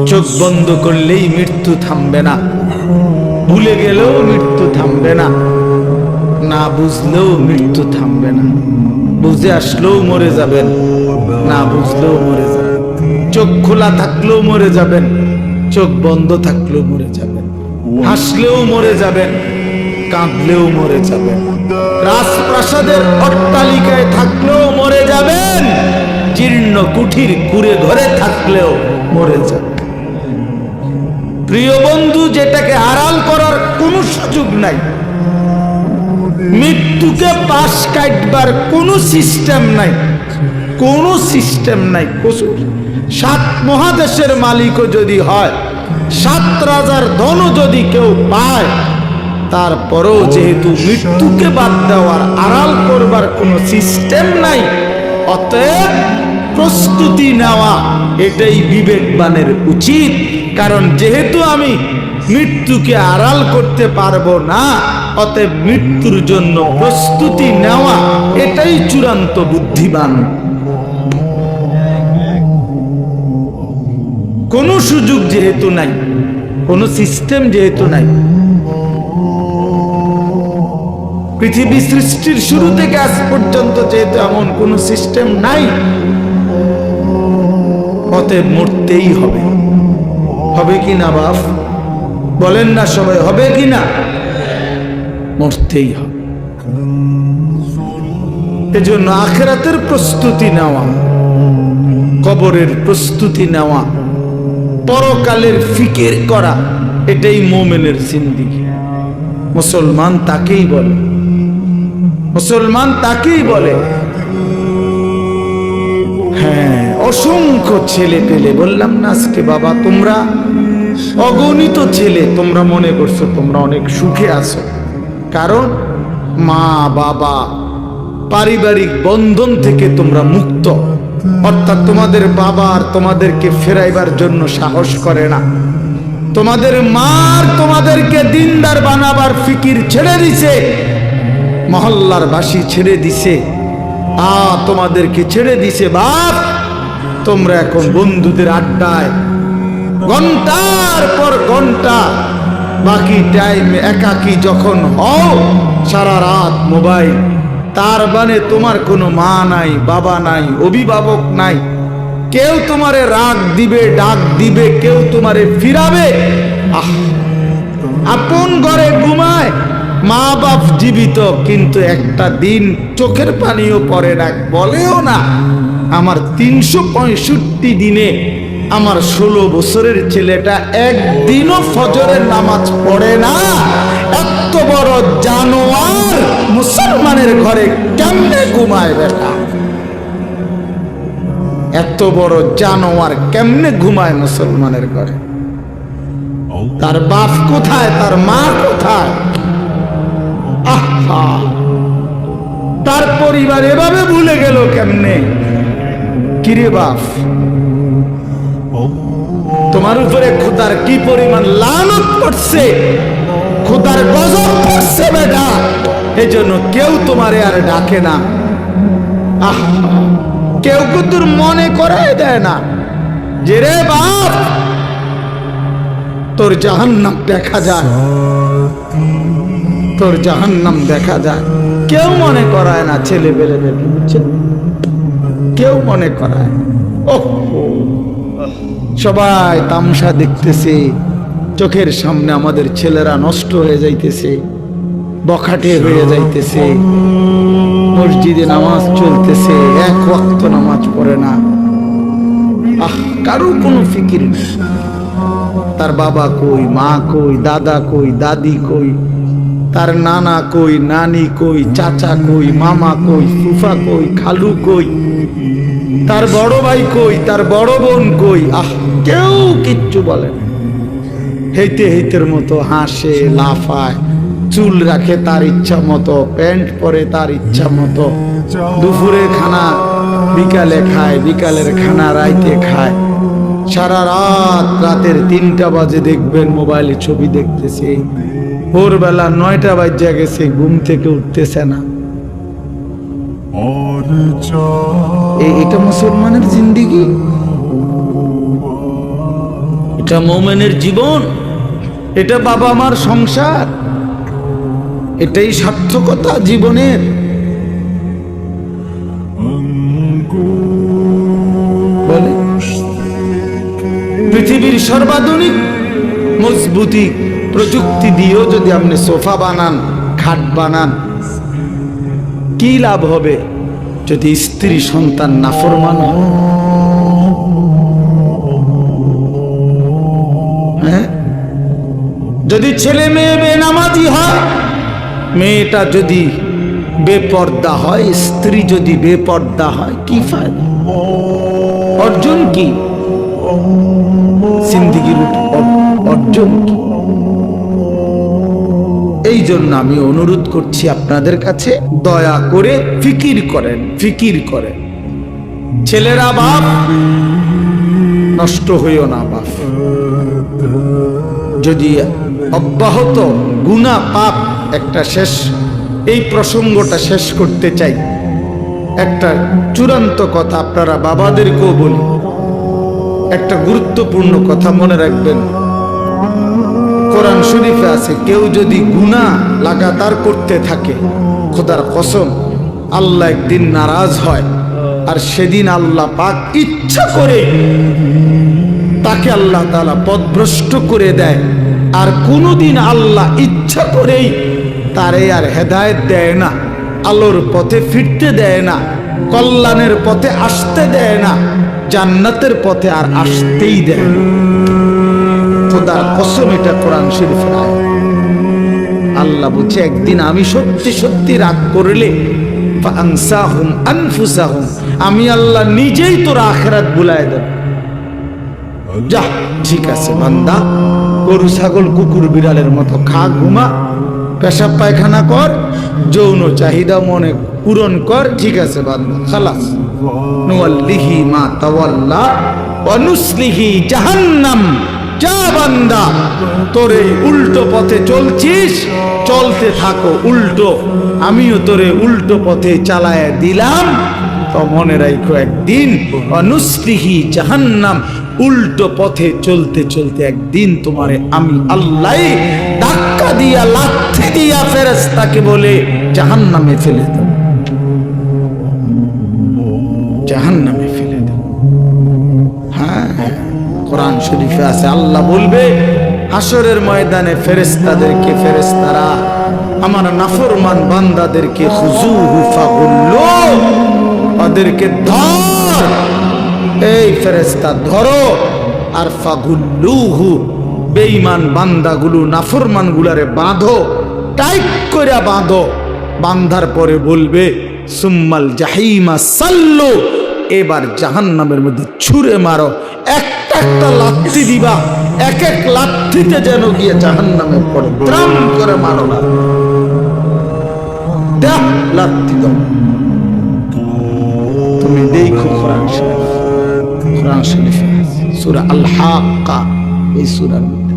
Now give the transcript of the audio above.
চোখ বন্ধ করলেই মৃত্যু থামবে না, ভুলে গেলেও মৃত্যু থামবে না, না বুঝলেও মৃত্যু থামবে না। বুঝে আসলেও মরে যাবেন, না বুঝলেও মরে যাবেন। চোখ খোলা থাকলেও মরে যাবেন, চোখ বন্ধ থাকলেও মরে যাবেন। হাসলেও মরে যাবেন, কাঁদলেও মরে যাবেন। রাজপ্রাসাদের অট্টালিকায় থাকলেও মরে যাবেন, জীর্ণ কুঠির কুঁড়ে ঘরে থাকলেও মরে যাবেন। প্রিয় বন্ধু, যেটাকে আড়াল করার কোনো সুযোগ নাই, মৃত্যুকে পাশ কাটবার কোনো সিস্টেম নাই, কোনো সিস্টেম নাই। সাত মহাদেশের মালিকও যদি হয়, সাত রাজার ধনও যদি কেউ পায়, তারপরেও যেহেতু মৃত্যুকে বাদ দেওয়ার আড়াল করবার কোনো সিস্টেম নাই, অতএব প্রস্তুতি নেওয়া এটাই বিবেকবানের উচিত। কারণ যেহেতু আমি মৃত্যুকে আড়াল করতে পারবো না, অতএব মৃত্যুর জন্য প্রস্তুতি নেওয়া এটাই চূড়ান্ত বুদ্ধিমান। কোনো সুযোগ যেহেতু নাই, কোনো সিস্টেম যেহেতু নাই, পৃথিবী সৃষ্টির শুরু থেকে আজ পর্যন্ত যেহেতু এমন কোনো সিস্টেম নাই, অতএব মরতেই হবে। হবে কি না বাপ? বলেন না সবাই, হবে কি না? মরতেই হবে। এজন্য আখিরাতের প্রস্তুতি নেওয়া, কবরের প্রস্তুতি নেওয়া, পরকালের ফিকির করা, এটাই মুমিনের জিন্দেগি। মুসলমান তাকেই বলে, মুসলমান তাকেই বলে। হ্যাঁ, অসংখ্য ছেলে পেলে, বললাম না আজকে বাবা, তোমরা অগণিত ছেলে, তোমরা মনে করছো তোমরা অনেক সুখে আছো, কারণ মা বাবা পারিবারিক বন্ধন থেকে তোমরা মুক্ত। অর্থাৎ তোমাদের বাবা আর তোমাদেরকে ফেরাইবার জন্য সাহস করে না, তোমাদের মার তোমাদেরকে দিনদার বানাবার ফিকির ছেড়ে দিছে, মহল্লার বাসী ছেড়ে দিছে, তোমাদেরকে ছেড়ে দিছে। বাপ, তোমরা এখন বন্ধুদের আড্ডায় ঘন্টার পর ঘন্টা, বাকি টাইম একাকী যখন হও, সারা রাত মোবাইল। তার মানে তোমার কোনো মা নাই, বাবা নাই, অভিভাবক নাই, কেউ তোমারে রাগ দিবে, ডাক দিবে, কেউ তোমারে ফিরাবে। আপন ঘরে ঘুমায়, মা বাপ জীবিত, কিন্তু একটা দিন চোখের পানিও পড়ে না, বলেও না আমার 365 দিনে আমার 16 বছরের ছেলেটা একদিনও ফজরের নামাজ পড়ে না। এত বড় জানোয়ার মুসলমানের ঘরে কেমনে ঘুমায় বেটা? এত বড় জানোয়ার কেমনে ঘুমায় মুসলমানের ঘরে? তার বাপ কোথায়, তার মা কোথায়? আহা, তার পরিবার এভাবে ভুলে গেল কেমনে? কিরে বাপ, তোমার উপরে খোদার কি পরিমাণ লানত পড়ছে, খোদার গজব পড়ছে বেটা। এজন্য কেউ তোমারে আর ডাকে না, কেউ তোর মনে করাই দেয় না যে রে বাপ, তোর জাহান্নাম দেখা যায়, তোর জাহান্নাম দেখা যায়। কেউ মনে করায় না, ছেলে বেড়ে বেড়ে, কেউ মনে করায়। সবাই তামসা দেখতেছে, চোখের সামনে আমাদের ছেলেরা নষ্ট হয়ে যাইতেছে, বখাটে হয়ে যাইতেছে, মসজিদে নামাজ চলতেছে, এক ওয়াক্ত নামাজ পড়ে না, কারো কোনো ফিকির নেই। তার বাবা কই, মা কই, দাদা কই, দাদি কই, তার নানা কই, নানি কই, চাচা কই, মামা কই, ফুফা কই, খালু কই, তার বড় ভাই কই, তার বড় বোন কই, কেউ কিচ্ছু বলে না। হেইতে হেইতের মতো হাসে, লাফায়, চুল রাখে তার ইচ্ছা মতো, প্যান্ট পরে তার ইচ্ছা মতো, দুপুরের খানা বিকালে খায়, বিকালের খানা রাইতে খায়, সারা রাত, রাতের 3টা বাজে দেখবেন মোবাইলে ছবি দেখতেছে, ভোরবেলা 9টা বাজে গেছে, ঘুম থেকে উঠতেছে না। এটা মুসলমানের জিন্দিগি? এটা মুমিনের জীবন, এটা বাবা মার সংসার, এটাই সার্থকতা জীবনের। বলে পৃথিবীর সর্বাধুনিক মজবুতি প্রযুক্তি দিয়েও যদি আপনি সোফা বানান, খাট বানান, কি লাভ হবে যদি স্ত্রী সন্তান নাফরমান হয়? হ্যাঁ, যদি ছেলে মেয়ে বেনামাজি হয়, মেয়েটা যদি বেপর্দা হয়, স্ত্রী যদি বেপর্দা হয়, কি ফায়দা? অর্জন কি জিন্দেগির অর্জন কি? এই জন্য আমি অনুরোধ করছি আপনাদের কাছে, দয়া করে ফিকির করেন, ফিকির করেন। ছেলেরা বাপ, নষ্ট হইও না বাপ। যদি অব্যাহত গুনাহ পাপ, একটা শেষ, এই প্রসঙ্গটা শেষ করতে চাই। একটা চূড়ান্ত কথা আপনারা বাবাদেরকেও বলি, একটা গুরুত্বপূর্ণ কথা মনে রাখবেন। কোরআন শরীফে আছে, কেউ যদি গুনাহ লাগাতার করতে থাকে, খোদার কসম আল্লাহ একদিন নারাজ হয়, আর সেদিন আল্লাহ পাক ইচ্ছা করে তাকে আল্লাহ তাআলা পথভ্রষ্ট করে দেয়। আর কোনোদিন আল্লাহ ইচ্ছা করেই তারে আর হেদায়েত দেয় না, আলোর পথে ফিরতে দেয় না, কল্যাণের পথে আসতে দেয় না, জান্নাতের পথে আর আসতেই দেয় না। খোদার কসম, এটা কোরআন শরীফের আয়াত। আল্লাহ বলছে, একদিন আমি সত্যি সত্যি রাগ করলে ফাআনসাহুম আনফুসাহুম, আমি আল্লাহ নিজেই তোর আখিরাত ভুলায় দেব। যা, ঠিক আছে বান্দা, গরু ছাগল কুকুর বিড়ালের মতো খা, ঘুমা, পেশাব পায়খানা কর, যৌন চাহিদা মনে পূরণ কর, ঠিক আছে বান্দা, খালাস। নুওয়াল্লিহি মা তাওয়াল্লা ওয়া নুসলিহি জাহান্নাম। যা বান্দা, তোরে উল্টো পথে চলছিস, চলতে থাকো উল্টো, আমিও তোরে উল্টো পথে চালায় দিলাম। তো মনে রাখো, একদিন অনুসলিহি জাহান্নাম, উল্টো পথে চলতে চলতে একদিন তোমারে আমি আল্লাহ ধাক্কা দিয়া, লাথি দিয়া ফেরেশতাকে বলে জাহান্নামে ফেলে দাও, জাহান্নামে ফেলে দাও। হ্যাঁ, কোরআন শরীফে আছে, আল্লাহ বলবে হাসরের ময়দানে ফেরেশতাদেরকে, ফেরেশতারা আমার নাফরমান বান্দাদেরকে খুযুহু ফাগুল্লু, ওদেরকে ধর, এই ফেরেশতা ধরো, আর ফাগুল্লুহু, বেঈমান বান্দাগুলো, নাফরমান গুলারে বাঁধো, টাইট করে বাঁধো। বাঁধার পরে বলবে সুম্মাল জাহিমা সাল্লু, এবার জাহান্নামের মধ্যে ছুঁড়ে মারো। একটা একটা লাথি দিবা, এক এক লাথিতে যেন গিয়ে জাহান্নামে পড়ে, ত্রাম করে মারো না, দেখ লাথি দাও। তুমি দেখো কোরআন শরীফ, কোরআন শরীফে সূরা আল হাক্কা, এই সূরার মধ্যে